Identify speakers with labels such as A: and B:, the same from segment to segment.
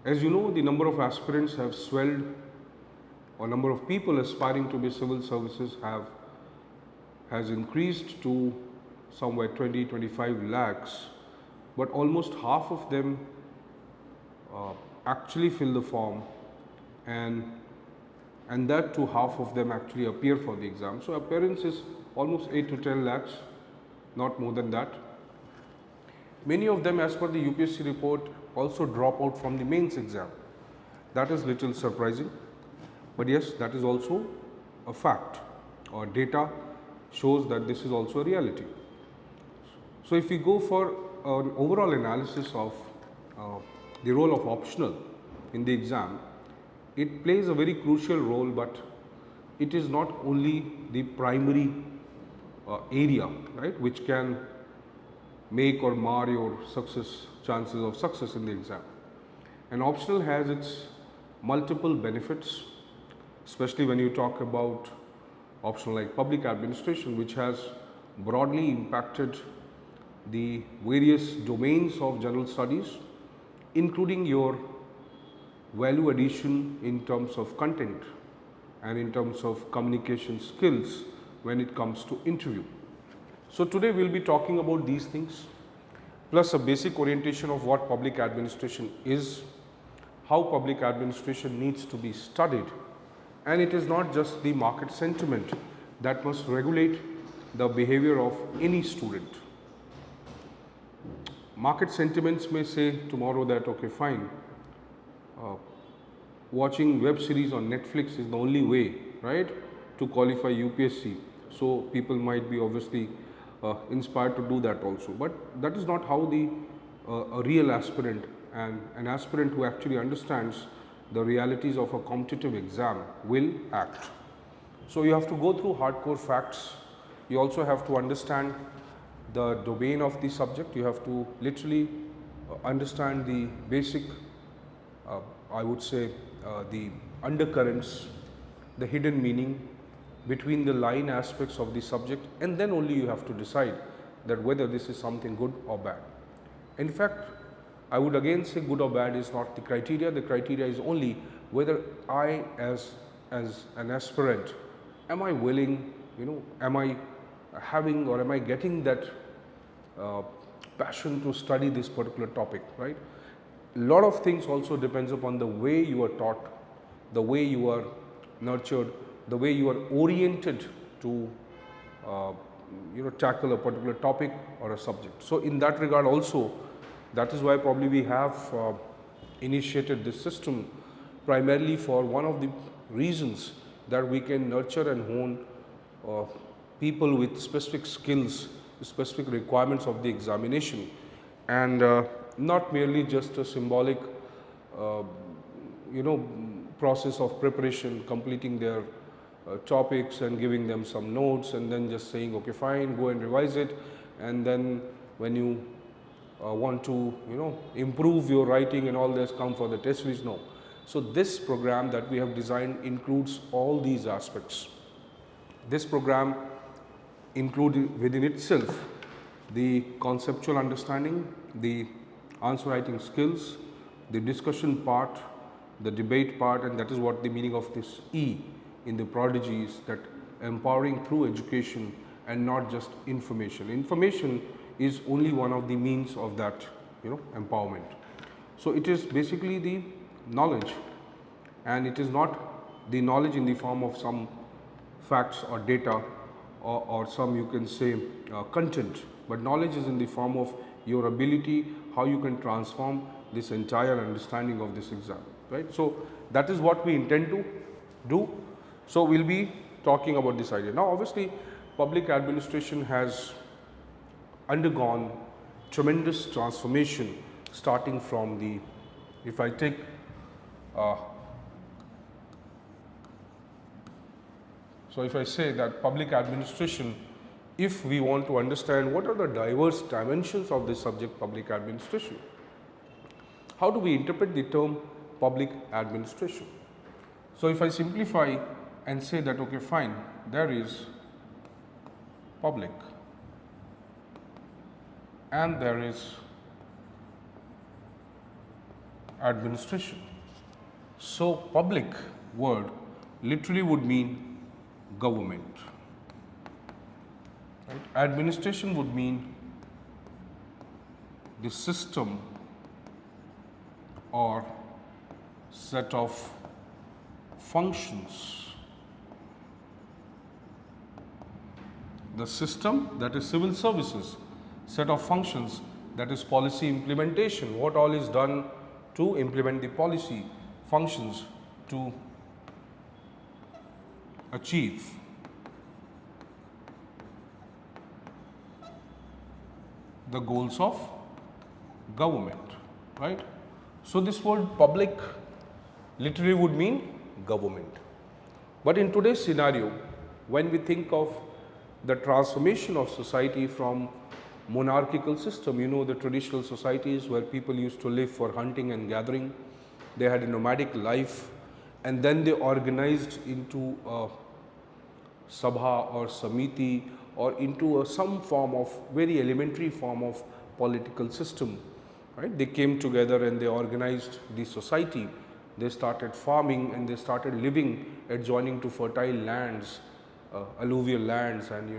A: As you know, the number of aspirants have swelled, or number of people aspiring to be civil services has increased to somewhere 20-25 lakhs, but almost half of them actually fill the form, and that too half of them actually appear for the exam. So appearance is almost 8 to 10 lakhs, not more than that. Many of them, as per the UPSC report, also drop out from the mains exam. That is little surprising, but yes, that is also a fact, or data shows that this is also a reality. So if we go for an overall analysis of the role of optional in the exam, it plays a very crucial role, but it is not only the primary area, right, which can make or mar your chances of success in the exam. And optional has its multiple benefits, especially when you talk about optional like public administration, which has broadly impacted the various domains of general studies, including your value addition in terms of content and in terms of communication skills when it comes to interview. So today we will be talking about these things, plus a basic orientation of what public administration is, how public administration needs to be studied, and it is not just the market sentiment that must regulate the behavior of any student. Market sentiments may say tomorrow that, okay, fine, watching web series on Netflix is the only way, right, to qualify UPSC. So people might be obviously inspired to do that also, but that is not how a real aspirant and an aspirant who actually understands the realities of a competitive exam will act. So you have to go through hardcore facts. You also have to understand the domain of the subject. You have to literally understand the basic, I would say, the undercurrents, the hidden meaning between the line aspects of the subject, and then only you have to decide that whether this is something good or bad. In fact, I would again say good or bad is not the criteria. The criteria is only whether I as an aspirant, am I willing, am I having or am I getting that passion to study this particular topic, right? A lot of things also depends upon the way you are taught, the way you are nurtured, the way you are oriented to tackle a particular topic or a subject. So in that regard also, that is why probably we have initiated this system primarily for one of the reasons that we can nurture and hone people with specific skills, specific requirements of the examination, and not merely just a symbolic process of preparation, completing their topics and giving them some notes and then just saying, okay, fine, go and revise it, and then when you want to improve your writing and all this, come for the test series. No. So this program that we have designed includes all these aspects. This program includes within itself the conceptual understanding, the answer writing skills, the discussion part, the debate part, and that is what the meaning of this E in the prodigy is, that empowering through education and not just information. Information is only one of the means of that empowerment. So it is basically the knowledge, and it is not the knowledge in the form of some facts or data or some, you can say, content, but knowledge is in the form of your ability, how you can transform this entire understanding of this exam, right? So that is what we intend to do. So we'll be talking about this idea. Now obviously public administration has undergone tremendous transformation, starting from the, if I take so if I say that public administration, if we want to understand what are the diverse dimensions of this subject, public administration, how do we interpret the term public administration? So if I simplify and say that, okay, fine, there is public and there is administration. So public word literally would mean government. Right? Administration would mean the system or set of functions. The system, that is civil services, set of functions, that is policy implementation, what all is done to implement the policy functions to achieve the goals of government, right? So this word public literally would mean government. But in today's scenario, when we think of the transformation of society from monarchical system, you know, the traditional societies where people used to live for hunting and gathering, they had a nomadic life, and then they organized into a sabha or samiti or into some form of very elementary form of political system, right? They came together and they organized the society. They started farming and they started living adjoining to fertile lands, alluvial lands and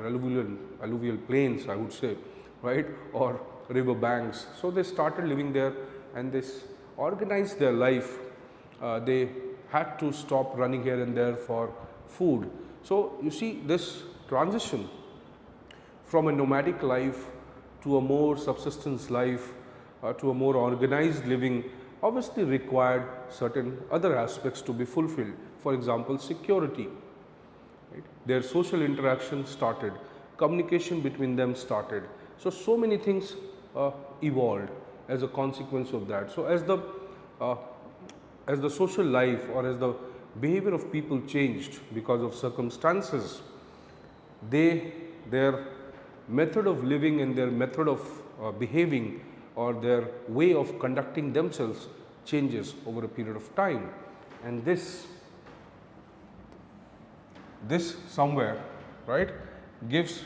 A: alluvial plains, I would say, right, or river banks. So they started living there and they organized their life. They had to stop running here and there for food. So you see, this transition from a nomadic life to a more subsistence life, to a more organized living, obviously required certain other aspects to be fulfilled. For example, security. Right? Their social interaction started, communication between them started. So many things evolved as a consequence of that. So as the social life or as the behavior of people changed because of circumstances, their method of living and their method of behaving or their way of conducting themselves changes over a period of time. And this somewhere, right, gives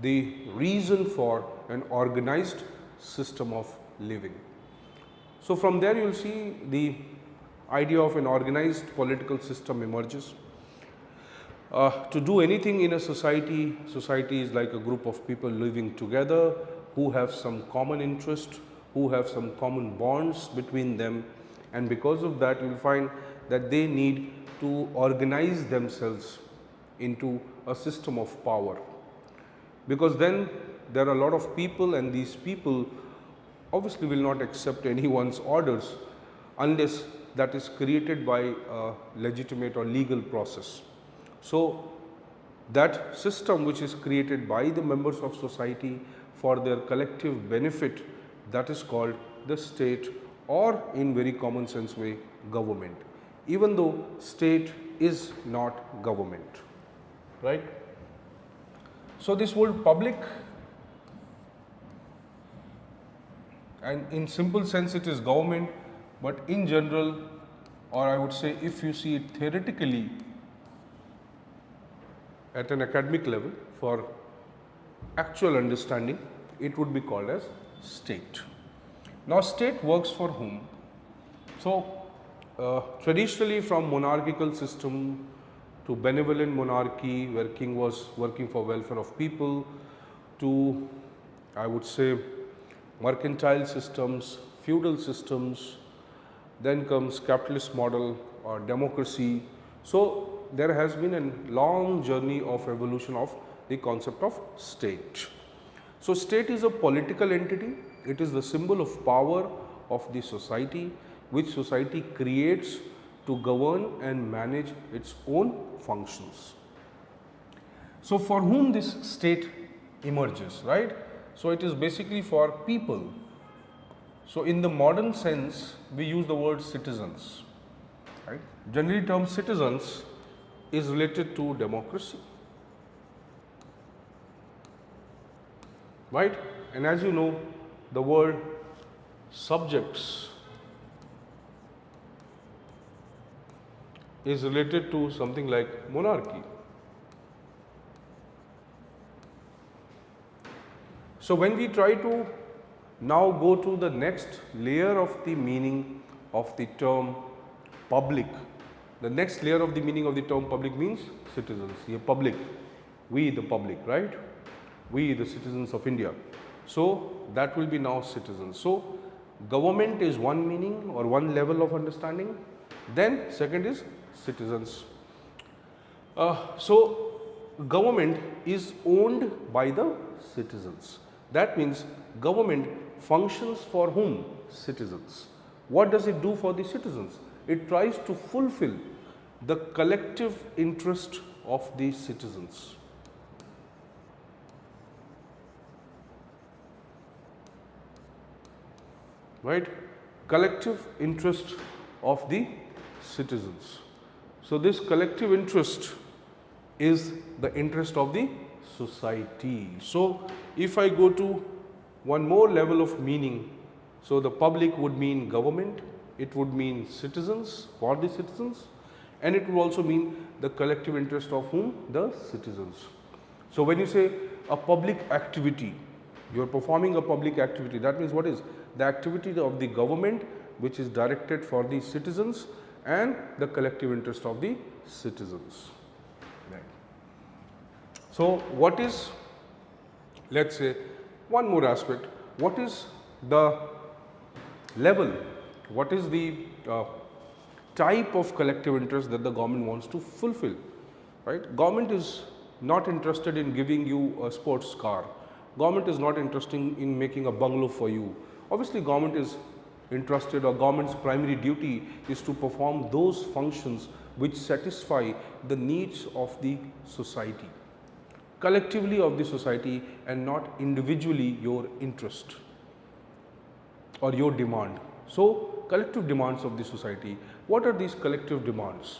A: the reason for an organized system of living. So from there you will see the idea of an organized political system emerges. To do anything in a society, society is like a group of people living together who have some common interest, who have some common bonds between them, and because of that you will find that they need to organize themselves into a system of power, because then there are a lot of people and these people obviously will not accept anyone's orders unless that is created by a legitimate or legal process. So that system which is created by the members of society for their collective benefit, that is called the state, or in very common sense way, government, even though state is not government, right? So this word public, and in simple sense it is government, but in general, or I would say if you see it theoretically at an academic level for actual understanding, it would be called as state. Now state works for whom? So traditionally from monarchical system to benevolent monarchy where king was working for welfare of people, to I would say mercantile systems, feudal systems, then comes capitalist model or democracy. So there has been a long journey of evolution of the concept of state. So state is a political entity, it is the symbol of power of the society, which society creates to govern and manage its own functions. So for whom this state emerges, right? So it is basically for people. So in the modern sense, we use the word citizens, right? Generally term citizens is related to democracy, right? And as you know, the word subjects is related to something like monarchy. So when we try to now go to the next layer of the meaning of the term public. The next layer of the meaning of the term public means citizens. Here public, we the public, right? We the citizens of India. So that will be now citizens. So government is one meaning or one level of understanding. Then second is citizens. So government is owned by the citizens. That means government functions for whom? Citizens. What does it do for the citizens? It tries to fulfill the collective interest of the citizens. Right? Collective interest of the citizens. So this collective interest is the interest of the society. So if I go to one more level of meaning, so the public would mean government, it would mean citizens, for the citizens, and it would also mean the collective interest of whom? The citizens. So when you say a public activity, you are performing a public activity, that means what is? The activity of the government which is directed for the citizens and the collective interest of the citizens. Right. So what is, let's say, one more aspect, what is the level, what is the type of collective interest that the government wants to fulfill, right? Government is not interested in giving you a sports car, government is not interested in making a bungalow for you. Obviously government is interested, or government's primary duty is to perform those functions which satisfy the needs of the society, collectively of the society, and not individually your interest or your demand. So collective demands of the society. What are these collective demands?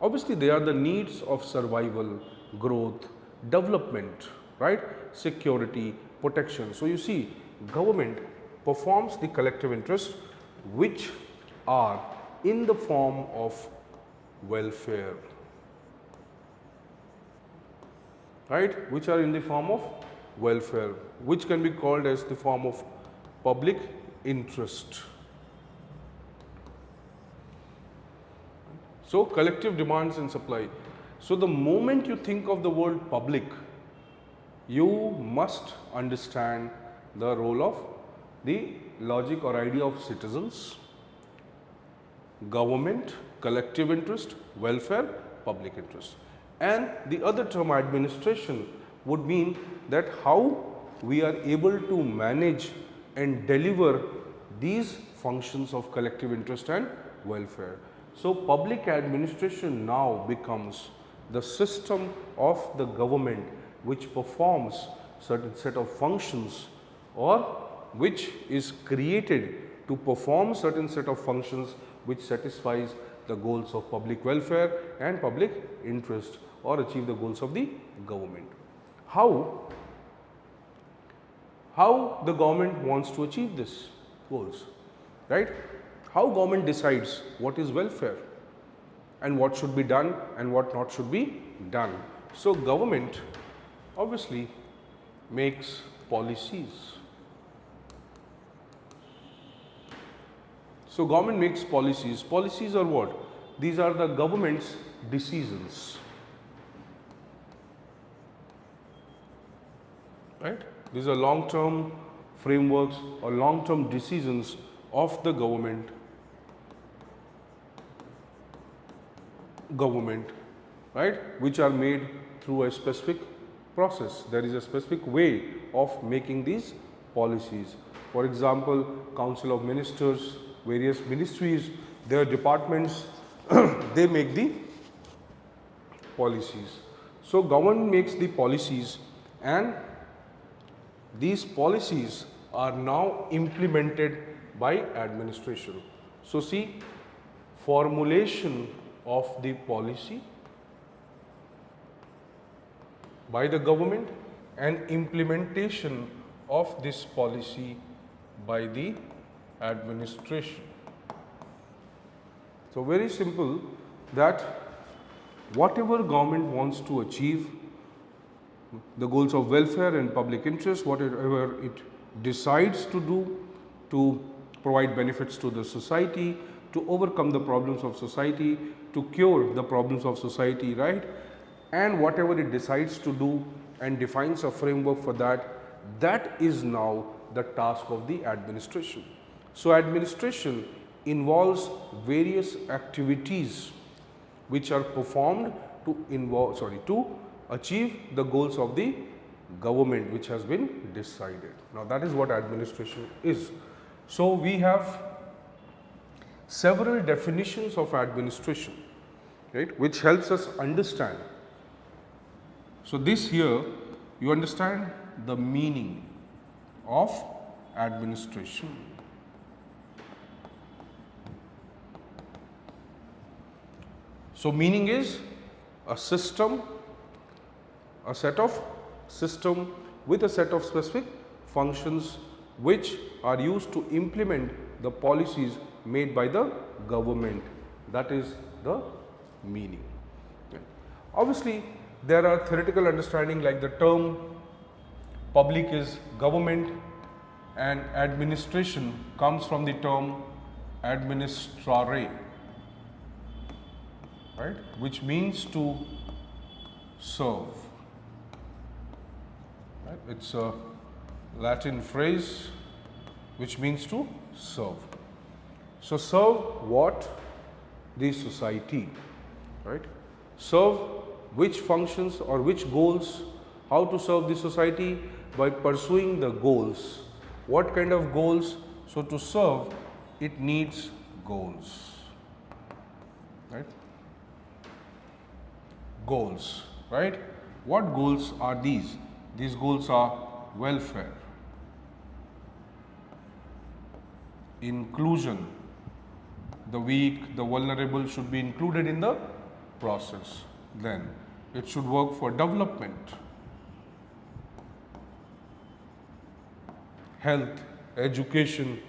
A: Obviously they are the needs of survival, growth, development, right? Security, protection. So you see, government performs the collective interest which are in the form of welfare, right? Which are in the form of welfare, which can be called as the form of public interest. So collective demands and supply. So the moment you think of the word public, you must understand the role of the logic or idea of citizens, government, collective interest, welfare, public interest. And the other term, administration, would mean that how we are able to manage and deliver these functions of collective interest and welfare. So public administration now becomes the system of the government which performs certain set of functions, or which is created to perform certain set of functions which satisfies the goals of public welfare and public interest, or achieve the goals of the government. How the government wants to achieve these goals, right? How government decides what is welfare and what should be done and what not should be done. So government obviously makes policies. So government makes policies. Policies are what? These are the government's decisions, right? These are long-term frameworks or long-term decisions of the government, right, which are made through a specific process. There is a specific way of making these policies. For example, Council of Ministers, various ministries, their departments, they make the policies. So government makes the policies, and these policies are now implemented by administration. So see, formulation of the policy by the government and implementation of this policy by the administration. So very simple, that whatever government wants to achieve, the goals of welfare and public interest, whatever it decides to do to provide benefits to the society, to overcome the problems of society, to cure the problems of society, right? And whatever it decides to do and defines a framework for that, that is now the task of the administration. So, administration involves various activities which are performed to achieve the goals of the government which has been decided. Now, that is what administration is. So, we have several definitions of administration, right, which helps us understand. So, this here you understand the meaning of administration. So, meaning is a system, a set of system with a set of specific functions which are used to implement the policies made by the government. That is the meaning. Obviously, there are theoretical understanding like the term public is government, and administration comes from the term administrare, right, which means to serve. Right? It's a Latin phrase which means to serve. So, serve what? The society, right? Serve which functions or which goals? How to serve the society? By pursuing the goals. What kind of goals? So, to serve it needs goals, right? Goals, right? What goals are these? These goals are welfare, inclusion. The weak, the vulnerable should be included in the process. Then it should work for development, health, education,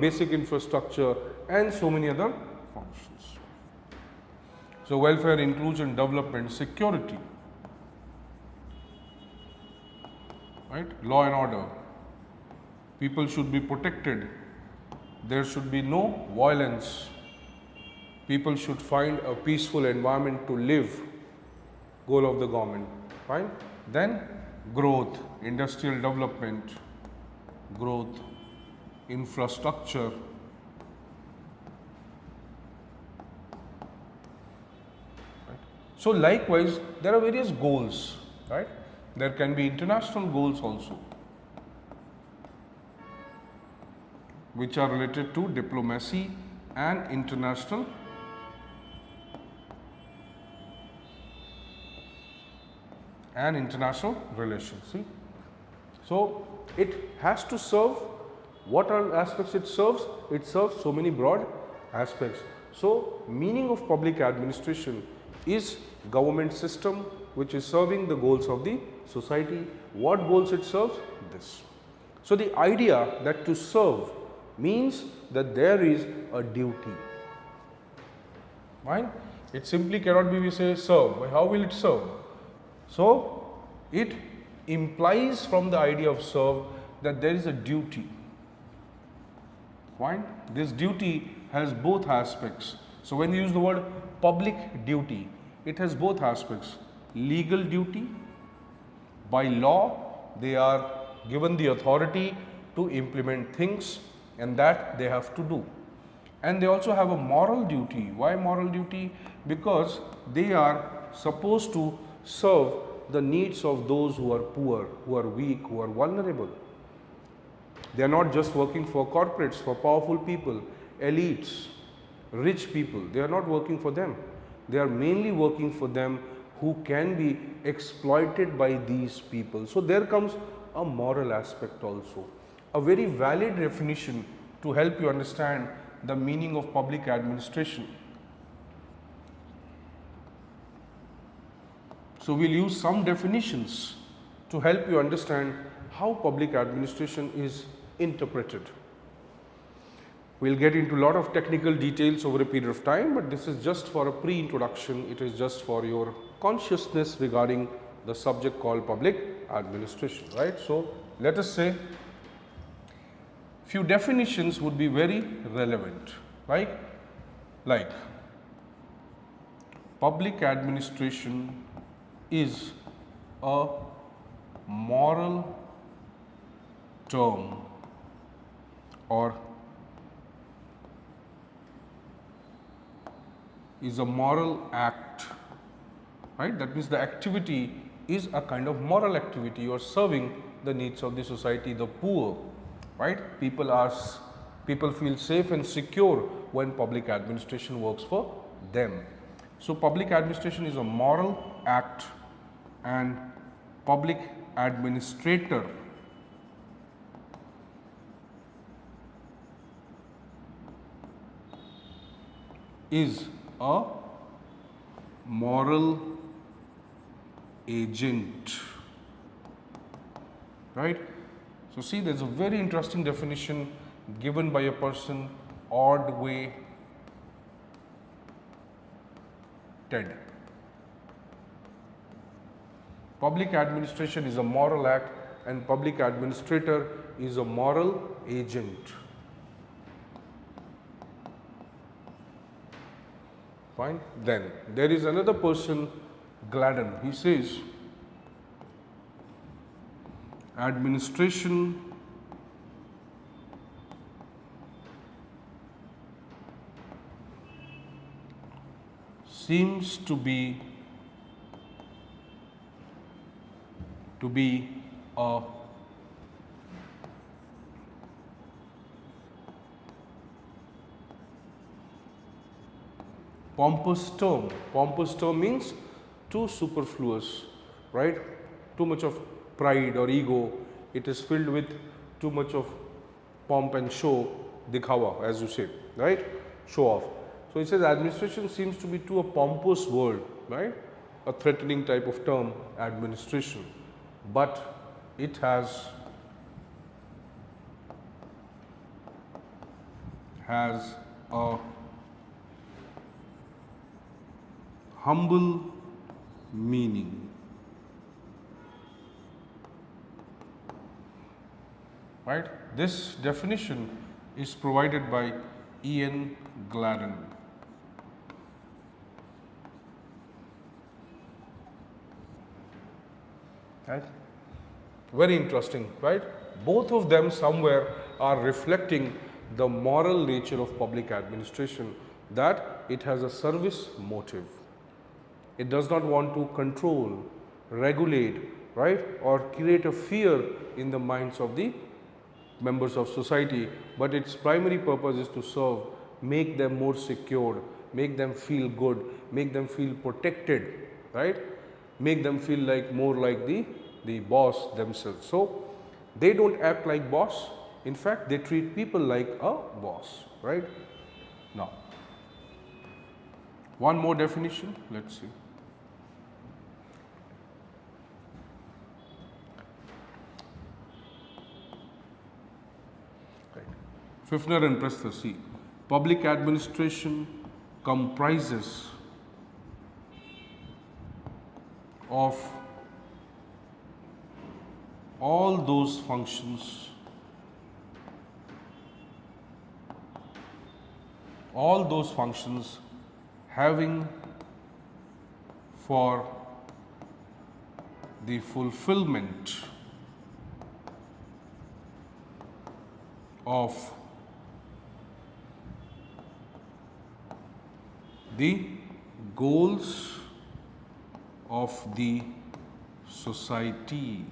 A: basic infrastructure, and so many other functions. So, welfare, inclusion, development, security, right? Law and order. People should be protected. There should be no violence. People should find a peaceful environment to live. Goal of the government. Fine. Then growth, industrial development, growth, infrastructure. So, likewise, there are various goals, right? There can be international goals also, which are related to diplomacy and international relations. See? So, it has to serve. What are aspects it serves? It serves so many broad aspects. So, meaning of public administration is government system which is serving the goals of the society. What goals it serves? This. So, the idea that to serve means that there is a duty. Fine? It simply cannot be we say serve. How will it serve? So, it implies from the idea of serve that there is a duty. Fine? This duty has both aspects. So, when you use the word public duty, it has both aspects. Legal duty, by law they are given the authority to implement things, and that they have to do. And they also have a moral duty. Why moral duty? Because they are supposed to serve the needs of those who are poor, who are weak, who are vulnerable. They are not just working for corporates, for powerful people, elites, rich people. They are not working for them. They are mainly working for them who can be exploited by these people. So, there comes a moral aspect also. A very valid definition to help you understand the meaning of public administration. So, we will use some definitions to help you understand how public administration is interpreted. We will get into a lot of technical details over a period of time, but this is just for a pre-introduction. It is just for your consciousness regarding the subject called public administration, right. So, let us say few definitions would be very relevant, like like public administration is a moral term or is a moral act, right? That means the activity is a kind of moral activity. You are serving the needs of the society, the poor, right? People feel safe and secure when public administration works for them. So public administration is a moral act, and public administrator is a moral agent, right? So see, there's a very interesting definition given by a person, Ordway Ted. Public administration is a moral act and public administrator is a moral agent. Fine. Then there is another person, Gladden. He says administration seems to be a pompous term. Pompous term means too superfluous, right? Too much of pride or ego. It is filled with too much of pomp and show, dikhawa, as you say, right? Show off. So it says administration seems to be to a pompous word, right? A threatening type of term, administration. But it has a humble meaning. Right? This definition is provided by Ian Gladden. Right? Very interesting, right? Both of them somewhere are reflecting the moral nature of public administration, that it has a service motive. It does not want to control, regulate, right, or create a fear in the minds of the members of society, but its primary purpose is to serve, make them more secure, make them feel good, make them feel protected, right, make them feel like more like the boss themselves. So they don't act like boss, in fact they treat people like a boss, right? Now one more definition, let's see. Fifner and Prester, see, public administration comprises of all those functions, having for the fulfillment of the goals of the society,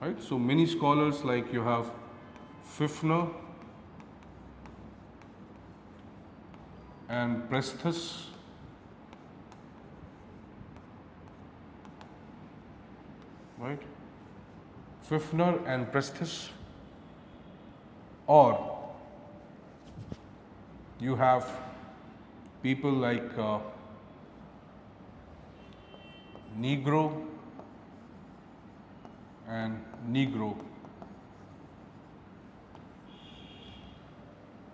A: right? So many scholars, like you have Fifner and Presthus, right? Fifner and Presthus, or you have people like Negro and Negro.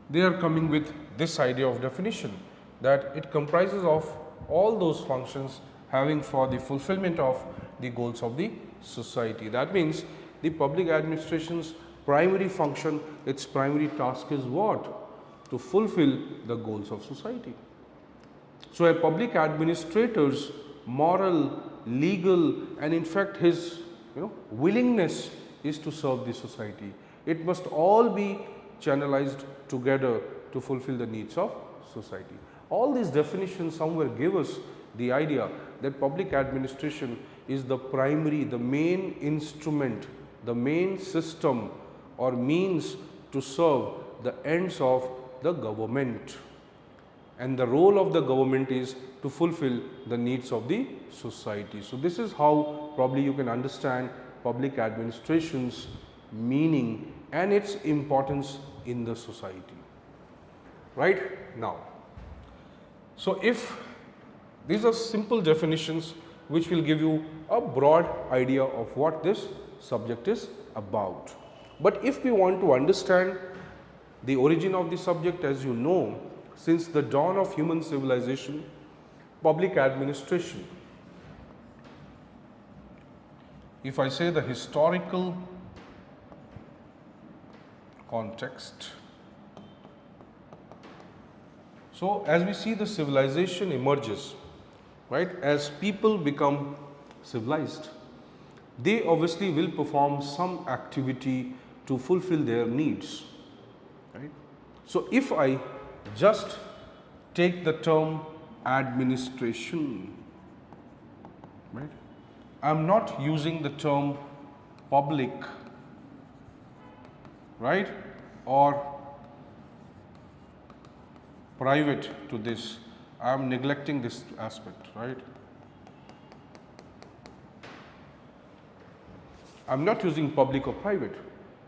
A: They are coming with this idea of definition, that it comprises of all those functions having for the fulfillment of the goals of the society. That means the public administrations primary function, its primary task is what? To fulfill the goals of society. So, a public administrator's moral, legal, and in fact his willingness is to serve the society. It must all be channelized together to fulfill the needs of society. All these definitions somewhere give us the idea that public administration is the primary, the main instrument, the main system or means to serve the ends of the government. And the role of the government is to fulfill the needs of the society. So, this is how probably you can understand public administration's meaning and its importance in the society. Right now, so if these are simple definitions which will give you a broad idea of what this subject is about. But if we want to understand the origin of the subject, as you know, since the dawn of human civilization, public administration, if I say the historical context, so as we see the civilization emerges, right, as people become civilized, they obviously will perform some activity to fulfill their needs, right. So, if I just take the term administration, right, I am not using the term public, right, or private to this, I am neglecting this aspect, right. I am not using public or private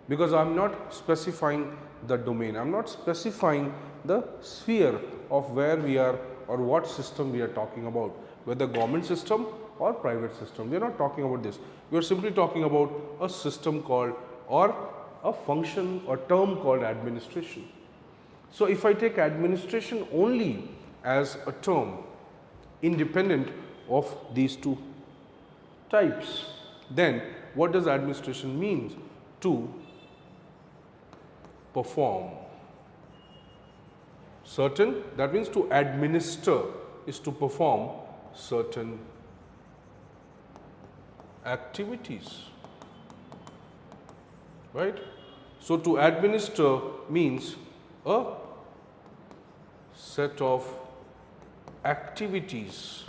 A: because I am not specifying the domain, I am not specifying the sphere of where we are or what system we are talking about, whether government system or private system. We are not talking about this. We are simply talking about a system called or a function or term called administration. So, if I take administration only as a term independent of these two types, then what does administration mean? To perform certain, that means to administer is to perform certain activities, right. So, to administer means a set of activities,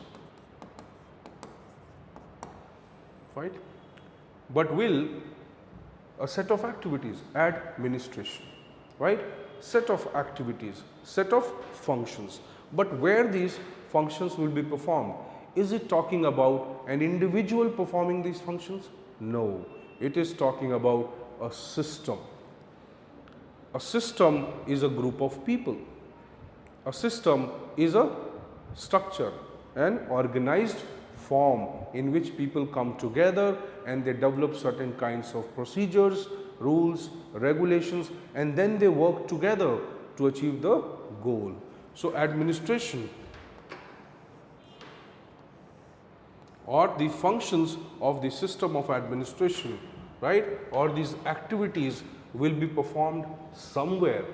A: right, but will a set of activities, administration, right, set of activities, set of functions, but where these functions will be performed, is it talking about an individual performing these functions? No, it is talking about a system. A system is a group of people. A system is a structure, an organized form in which people come together and they develop certain kinds of procedures, rules, regulations, and then they work together to achieve the goal. So, administration or the functions of the system of administration, right, or these activities will be performed somewhere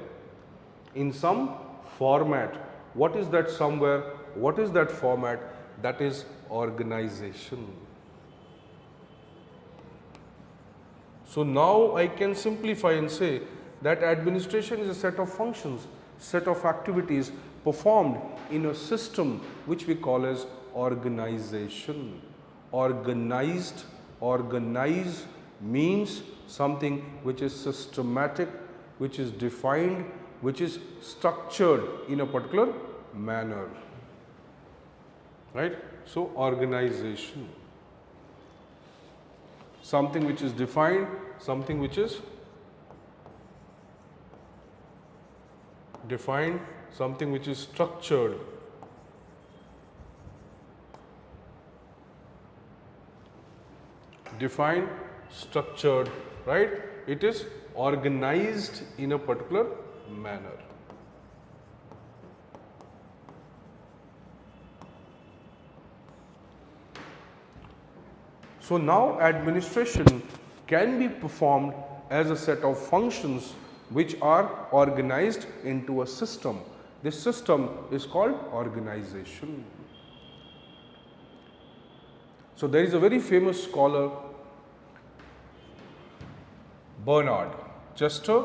A: in some format. What is that somewhere? What is that format? That is organization. So, now I can simplify and say that administration is a set of functions, set of activities performed in a system which we call as organization. Organized, organize means something which is systematic, which is defined, which is structured in a particular manner, right. So, organization, something which is defined, something which is defined, something which is structured, defined, structured, right. It is organized in a particular manner. So, now administration can be performed as a set of functions which are organized into a system. This system is called organization. So there is a very famous scholar, Bernard, Chester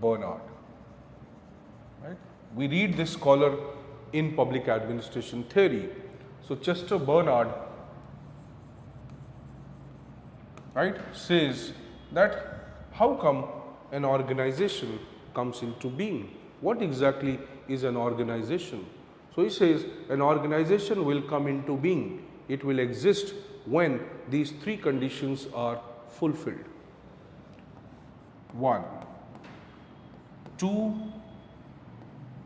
A: Bernard. Right? We read this scholar in public administration theory. So Chester Bernard, right, says that how come an organization comes into being? What exactly is an organization? So he says an organization will come into being. It will exist when these three conditions are fulfilled. 1, 2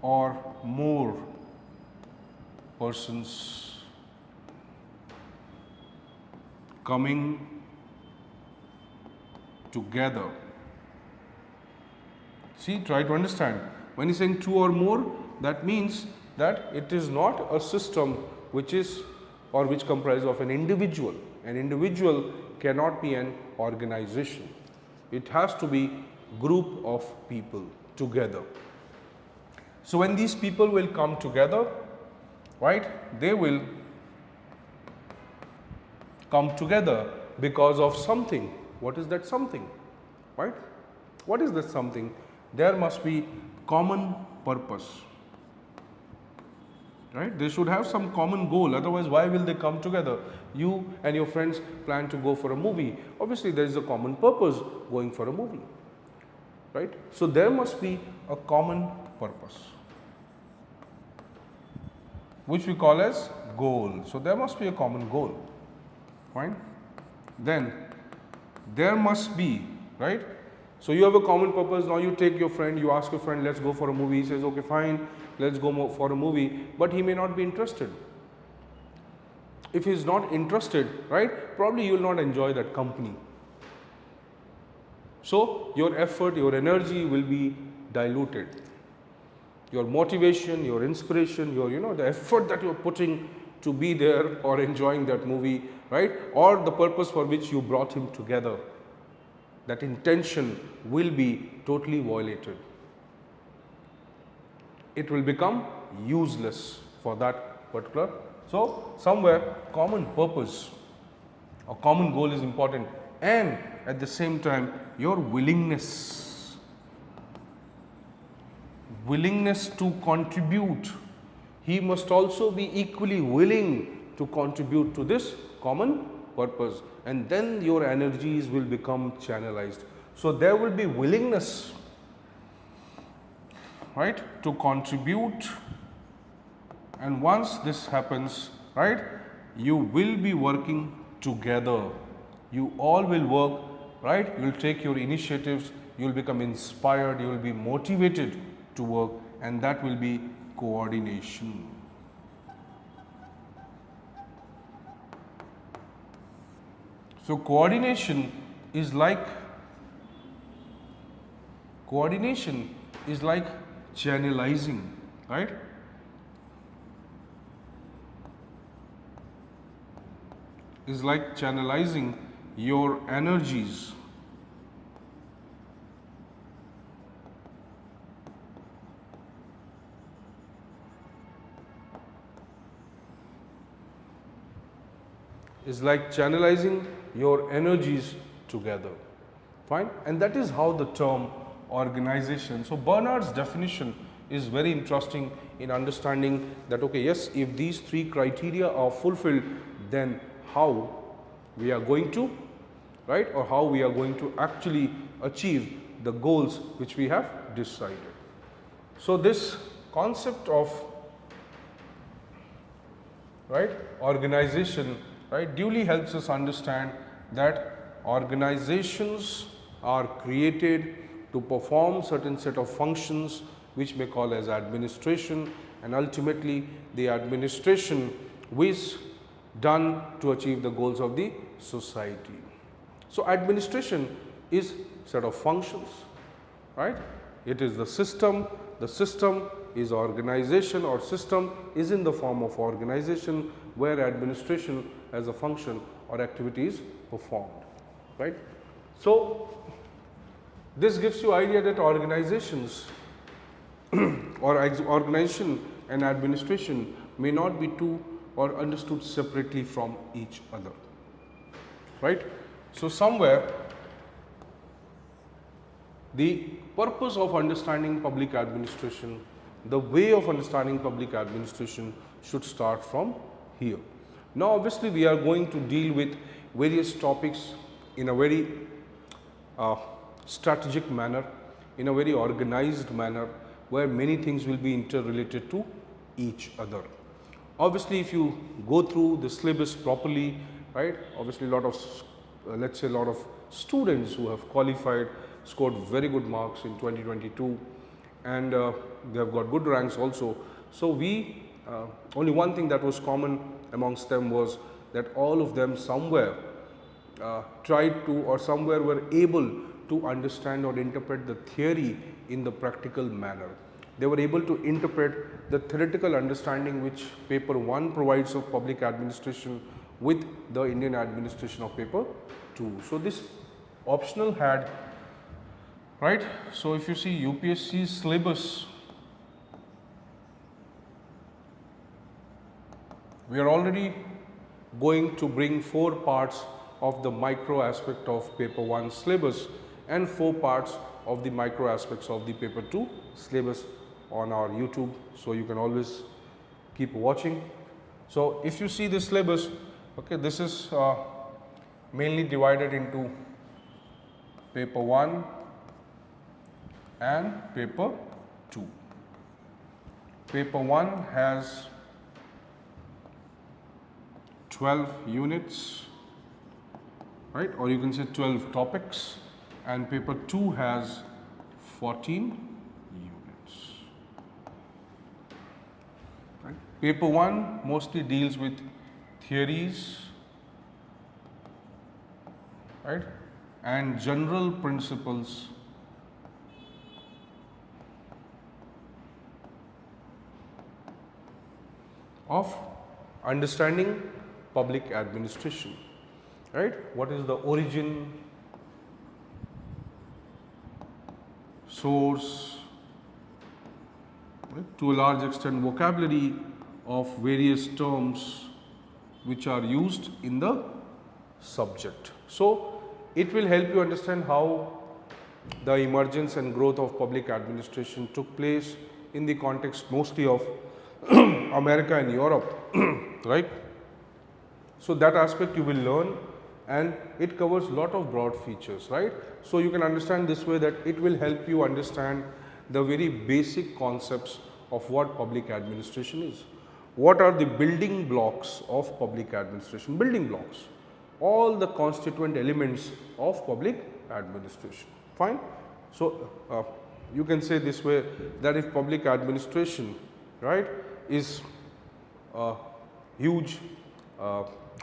A: or more persons coming together. See, try to understand. When he's saying 2 or more, that means that it is not a system which is or which comprises of an individual. An individual cannot be an organization. It has to be group of people together. So when these people will come together, right, they will come together because of something. What is that something? Right? What is that something? There must be common purpose. Right? They should have some common goal, otherwise why will they come together? You and your friends plan to go for a movie. Obviously there is a common purpose going for a movie. Right? So there must be a common purpose, which we call as goal. So there must be a common goal. Fine? Then there must be, right? So you have a common purpose. Now you take your friend, you ask your friend, let's go for a movie. He says, okay, fine, let's go for a movie. But he may not be interested. If he is not interested, right, probably you will not enjoy that company. So your effort, your energy will be diluted. Your motivation, your inspiration, your, the effort that you are putting to be there or enjoying that movie, right, or the purpose for which you brought him together, that intention will be totally violated. It will become useless for that particular. So somewhere common purpose or common goal is important, and at the same time your willingness to contribute. He must also be equally willing to contribute to this common purpose, and then your energies will become channelized. So there will be willingness, right, to contribute, and once this happens, right, you will be working together. You all will work, right, you will take your initiatives, you will become inspired, you will be motivated to work, and that will be coordination. So coordination is like channelizing, right? Is like channelizing your energies. Is like channelizing your energies together. Fine? And that is how the term organization. So Bernard's definition is very interesting in understanding that, okay, yes, if these three criteria are fulfilled, then how we are going to, right, or how we are going to actually achieve the goals which we have decided. So this concept of, right, organization, right, duly helps us understand that organizations are created to perform certain set of functions which may call as administration, and ultimately the administration is done to achieve the goals of the society. So administration is set of functions, right? It is the system is organization, or system is in the form of organization where administration as a function or activity is performed, right? So This gives you idea that organizations organization and administration may not be two or understood separately from each other, right? So somewhere the purpose of understanding public administration, the way of understanding public administration should start from here. Now obviously we are going to deal with various topics in a very strategic manner, in a very organized manner, where many things will be interrelated to each other. Obviously if you go through the syllabus properly, right, obviously a lot of let's say a lot of students who have qualified scored very good marks in 2022 and they have got good ranks also. So we only one thing that was common amongst them was that all of them somewhere tried to or somewhere were able to understand or interpret the theory in the practical manner. They were able to interpret the theoretical understanding which paper 1 provides of public administration with the Indian administration of paper 2. So this optional had, right. So if you see UPSC syllabus, we are already going to bring 4 parts of the micro aspect of paper 1 syllabus and 4 parts of the micro aspects of the paper 2 syllabus on our YouTube. So you can always keep watching. So if you see this syllabus, okay, this is mainly divided into paper 1 and paper 2. Paper 1 has 12 units, right, or you can say 12 topics, and paper 2 has 14 units. Right. Paper 1 mostly deals with theories, right, and general principles of understanding public administration, right. What is the origin, source, right, to a large extent vocabulary of various terms which are used in the subject. So it will help you understand how the emergence and growth of public administration took place in the context mostly of America and Europe, right. So that aspect you will learn, and it covers a lot of broad features, right. So you can understand this way that it will help you understand the very basic concepts of what public administration is. What are the building blocks of public administration? Building blocks, all the constituent elements of public administration, fine. So you can say this way that if public administration, right, is a huge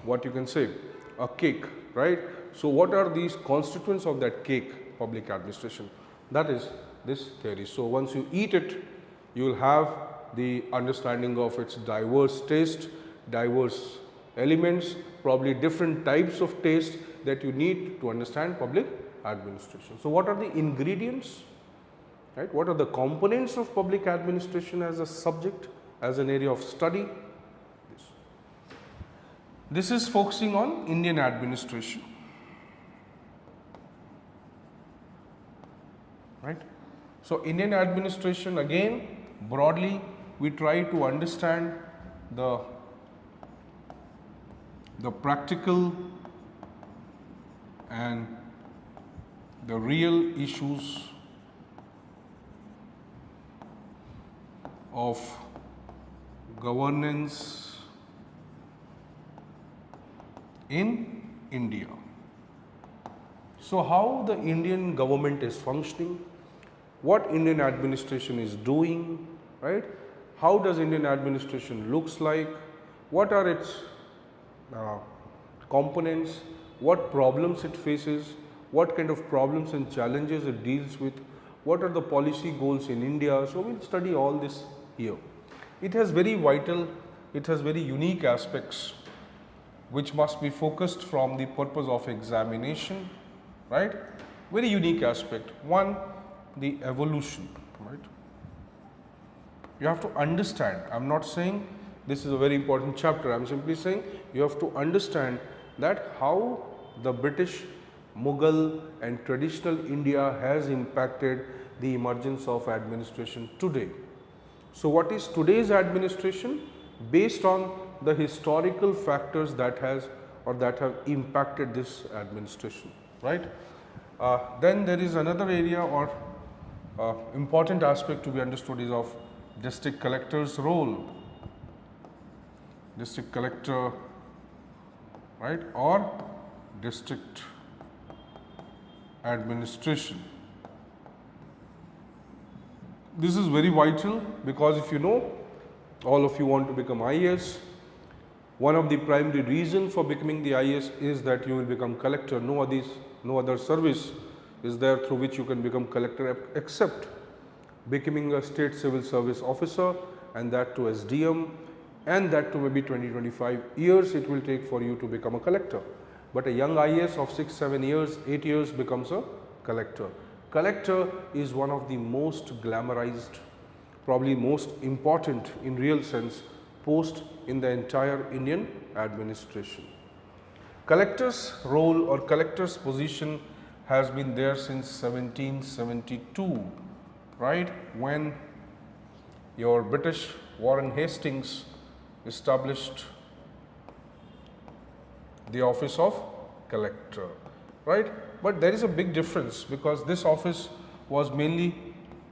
A: what you can say a cake, right. So what are these constituents of that cake, public administration? That is this theory. So once you eat it, you will have the understanding of its diverse taste, diverse elements, probably different types of taste that you need to understand public administration. So what are the ingredients, right? What are the components of public administration as a subject, as an area of study? This is focusing on Indian administration, right. So Indian administration, again broadly we try to understand the practical and the real issues of governance in India. So how the Indian government is functioning, what Indian administration is doing, right? How does Indian administration looks like, what are its components, what problems it faces, what kind of problems and challenges it deals with, what are the policy goals in India. So we'll study all this here. It has very vital, it has very unique aspects which must be focused from the purpose of examination, right. very unique aspect. One, the evolution, right? You have to understand, I am not saying this is a very important chapter, I am simply saying you have to understand that how the British, Mughal and traditional India has impacted the emergence of administration today. So, what is today's administration? Based on the historical factors that has or that have impacted this administration, right. Then there is another area or important aspect to be understood is of district collector's role, district collector, right, or district administration. This is very vital because if you know, all of you want to become IAS. One of the primary reasons for becoming the IAS is that you will become collector. No other service is there through which you can become collector except becoming a state civil service officer, and that to SDM, and that to maybe 20-25 years it will take for you to become a collector. But a young IAS of 6-7 years, 8 years becomes a collector. Collector is one of the most glamorized, probably most important in real sense post in the entire Indian administration. Collector's role or collector's position has been there since 1772, right, when your British Warren Hastings established the office of collector, right. But there is a big difference because this office was mainly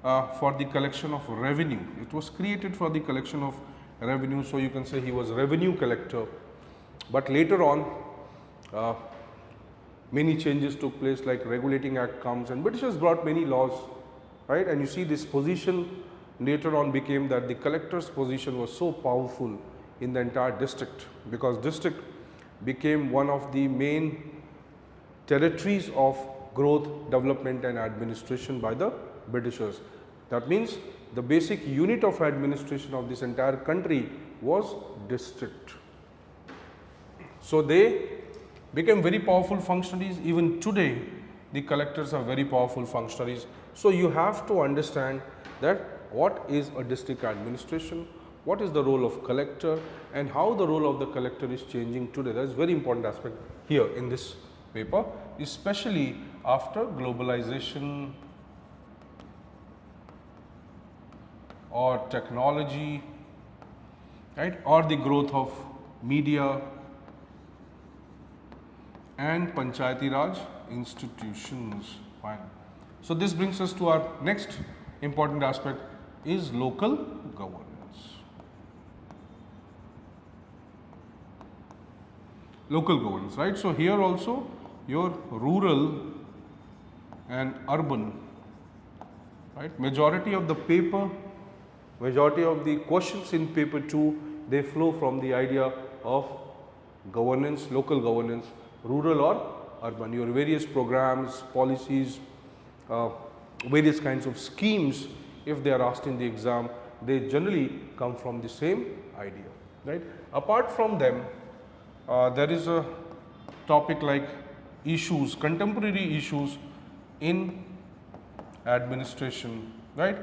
A: for the collection of revenue. It was created for the collection of revenue, so you can say he was revenue collector. But later on, many changes took place, like Regulating Act comes and Britishers brought many laws, right. And you see this position later on became that the collector's position was so powerful in the entire district, because district became one of the main territories of growth, development and administration by the Britishers. That means the basic unit of administration of this entire country was district. So, they became very powerful functionaries. Even today the collectors are very powerful functionaries. So, you have to understand that what is a district administration, what is the role of collector and how the role of the collector is changing today. That is very important aspect here in this paper, especially after globalization or technology, right, or the growth of media and Panchayati Raj institutions. Fine. So, this brings us to our next important aspect is local governance. Local governance, right. So, here also your rural and urban, right, majority of the paper, majority of the questions in paper 2, they flow from the idea of governance, local governance, rural or urban. Your various programs, policies, various kinds of schemes, if they are asked in the exam, they generally come from the same idea, right. Apart from them, there is a topic like issues, contemporary issues in administration, right.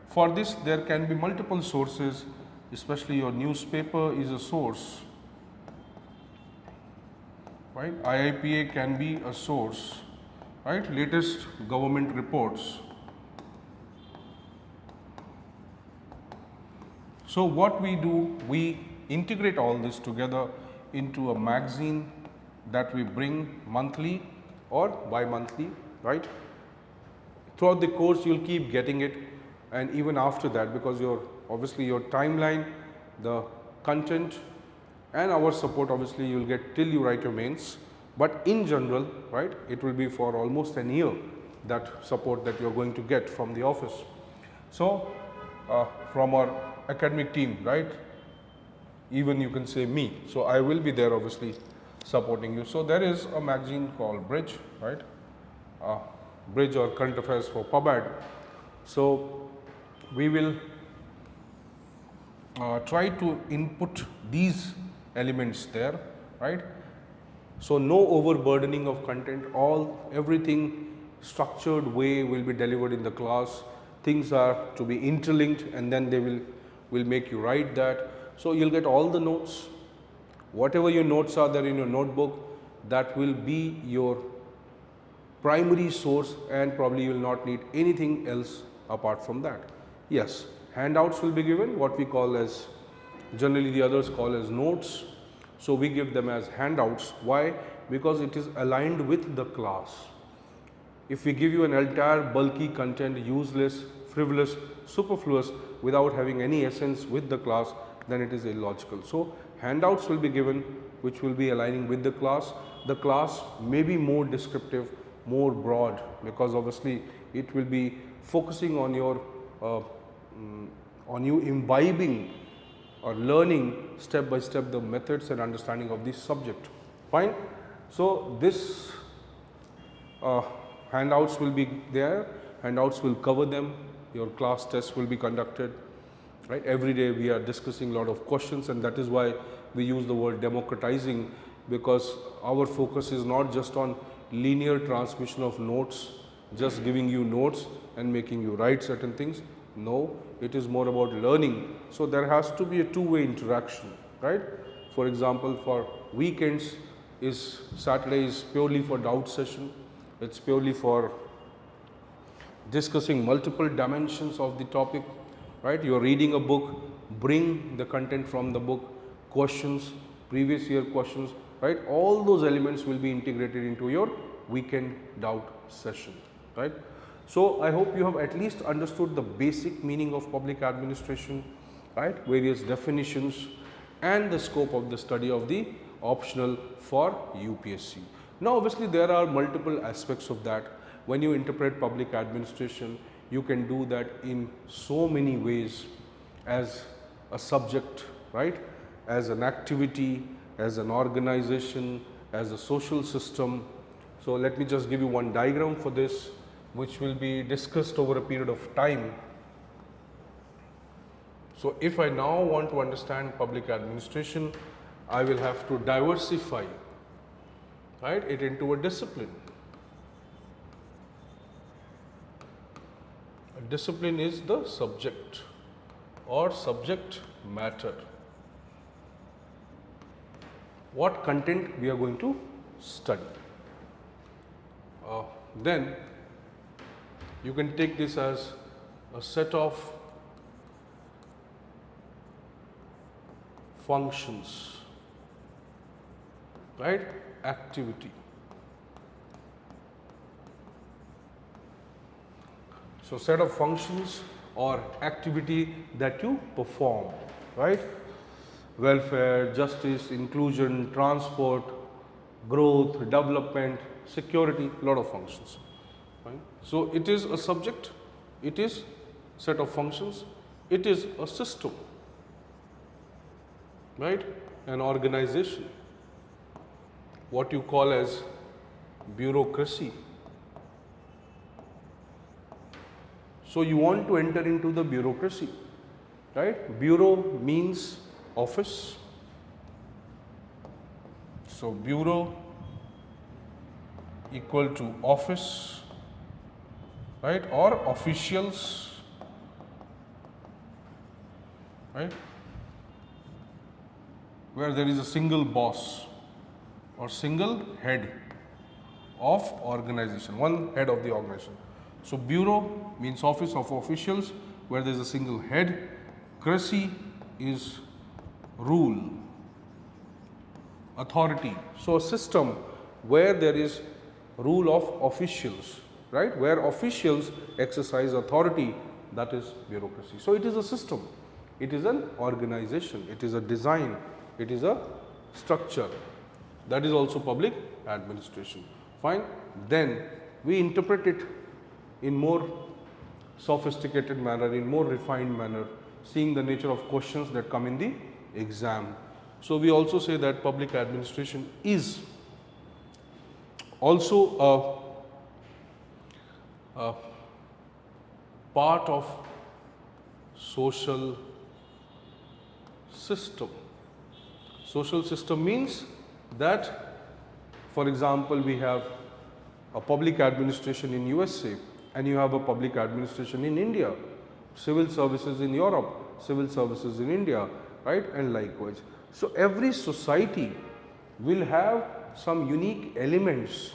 A: For this there can be multiple sources, especially your newspaper is a source, right. IIPA can be a source, right. Latest government reports. So, what we do, we integrate all this together into a magazine that we bring monthly or bi-monthly, right. Throughout the course you will keep getting it, and even after that, because your obviously your timeline, the content and our support obviously you will get till you write your mains, but in general, right, it will be for almost an year that support that you are going to get from the office. So, from our academic team, right, even you can say me. So, I will be there obviously supporting you. So, there is a magazine called Bridge, right, Bridge or Current Affairs for PubAd. So, we will try to input these elements there, right. So, no overburdening of content, everything structured way will be delivered in the class. Things are to be interlinked, and then they will make you write that. So you'll get all the notes. Whatever your notes are there in your notebook, that will be your primary source, and probably you will not need anything else apart from that. Yes, handouts will be given, what we call as, generally the others call as notes. So we give them as handouts. Why? Because it is aligned with the class. If we give you an entire bulky content, useless, frivolous, superfluous, without having any essence with the class, then it is illogical. So handouts will be given which will be aligning with the class. The class may be more descriptive, more broad, because obviously it will be focusing on your on you imbibing or learning step by step the methods and understanding of this subject. Fine. So this handouts will be there. Handouts will cover them. Your class tests will be conducted. Right. Every day we are discussing a lot of questions, and that is why we use the word democratizing, because our focus is not just on linear transmission of notes, just giving you notes and making you write certain things. No, it is more about learning. So there has to be a two-way interaction, right? For example, for weekends, Saturday is purely for doubt session. It's purely for discussing multiple dimensions of the topic, right? You're reading a book, bring the content from the book, questions, previous year questions, right? All those elements will be integrated into your weekend doubt session, right? So I hope you have at least understood the basic meaning of public administration, right? Various definitions and the scope of the study of the optional for UPSC. Now obviously there are multiple aspects of that. When you interpret public administration, you can do that in so many ways, as a subject, right? As an activity, as an organization, as a social system. So let me just give you one diagram for this, which will be discussed over a period of time. So if I now want to understand public administration, I will have to diversify, right, it into a discipline. A discipline is the subject or subject matter. What content we are going to study. Then you can take this as a set of functions, right? Activity. So set of functions or activity that you perform, right? Welfare, justice, inclusion, transport, growth, development, security, lot of functions. Right? So it is a subject, it is set of functions, it is a system, right? An organization, what you call as bureaucracy. So you want to enter into the bureaucracy, right? Bureau means office. So bureau equal to office, right, or officials, right, where there is a single boss or single head of organization, one head of the organization. So bureau means office of officials where there is a single head. Cracy is rule, authority. So a system where there is rule of officials, right, where officials exercise authority, that is bureaucracy. So it is a system, it is an organization, it is a design, it is a structure. That is also public administration. Fine. Then we interpret it in more sophisticated manner, in more refined manner, seeing the nature of questions that come in the exam. So we also say that public administration is also a part of social system. Social system means that, for example, we have a public administration in USA and you have a public administration in India, civil services in Europe, civil services in India, right, and likewise. So every society will have some unique elements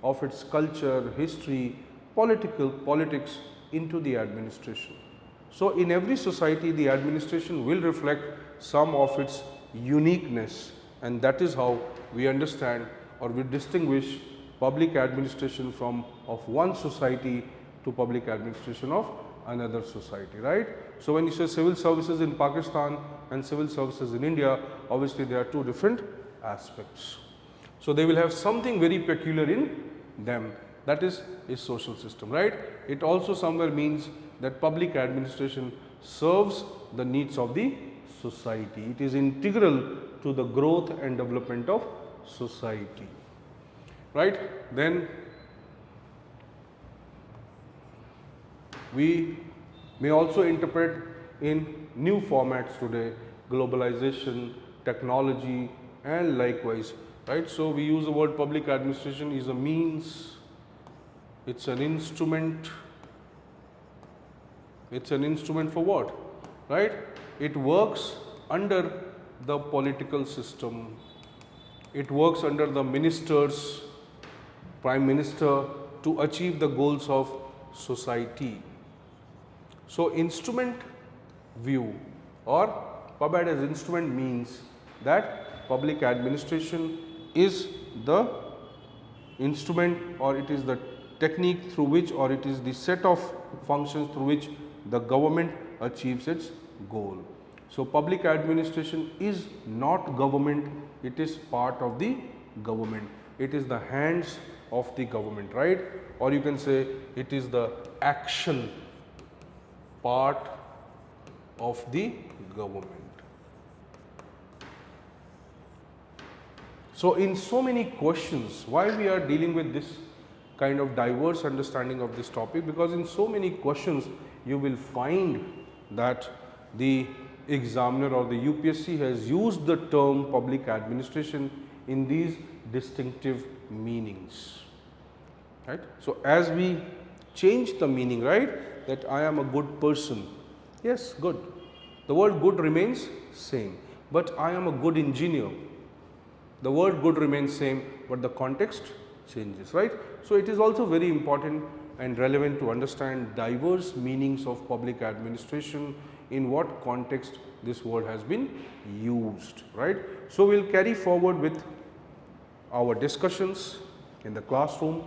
A: of its culture, history, politics into the administration. So in every society the administration will reflect some of its uniqueness, and that is how we understand or we distinguish public administration from of one society to public administration of another society, right. So when you say civil services in Pakistan and civil services in India, obviously there are two different aspects. So they will have something very peculiar in them, that is a social system, right. It also somewhere means that public administration serves the needs of the society. It is integral to the growth and development of society, right. Then we may also interpret in new formats today, globalization, technology and likewise, right. So we use the word public administration is a means, it's an instrument. It's an instrument for what, right? It works under the political system. It works under the ministers, prime minister to achieve the goals of society. So instrument view or PubAd as instrument means that public administration is the instrument or it is the technique through which or it is the set of functions through which the government achieves its goal. So public administration is not government, it is part of the government. It is the hands of the government, right? Or you can say it is the action part of the government. So in so many questions, why we are dealing with this kind of diverse understanding of this topic, because in so many questions you will find that the examiner or the UPSC has used the term public administration in these distinctive meanings, right. So as we change the meaning, right, that I am a good person, yes, good, the word good remains same, but I am a good engineer, the word good remains same, but the context changes, right. So it is also very important and relevant to understand diverse meanings of public administration, in what context this word has been used, right. So we will carry forward with our discussions in the classroom,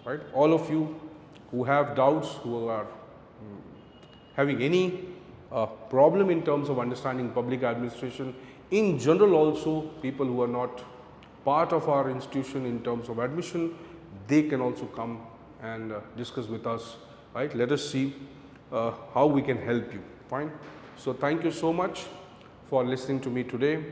A: right. All of you who have doubts, who are having any problem in terms of understanding public administration, in general also people who are not part of our institution in terms of admission, they can also come and discuss with us, right. Let us see how we can help you, fine. So thank you so much for listening to me today.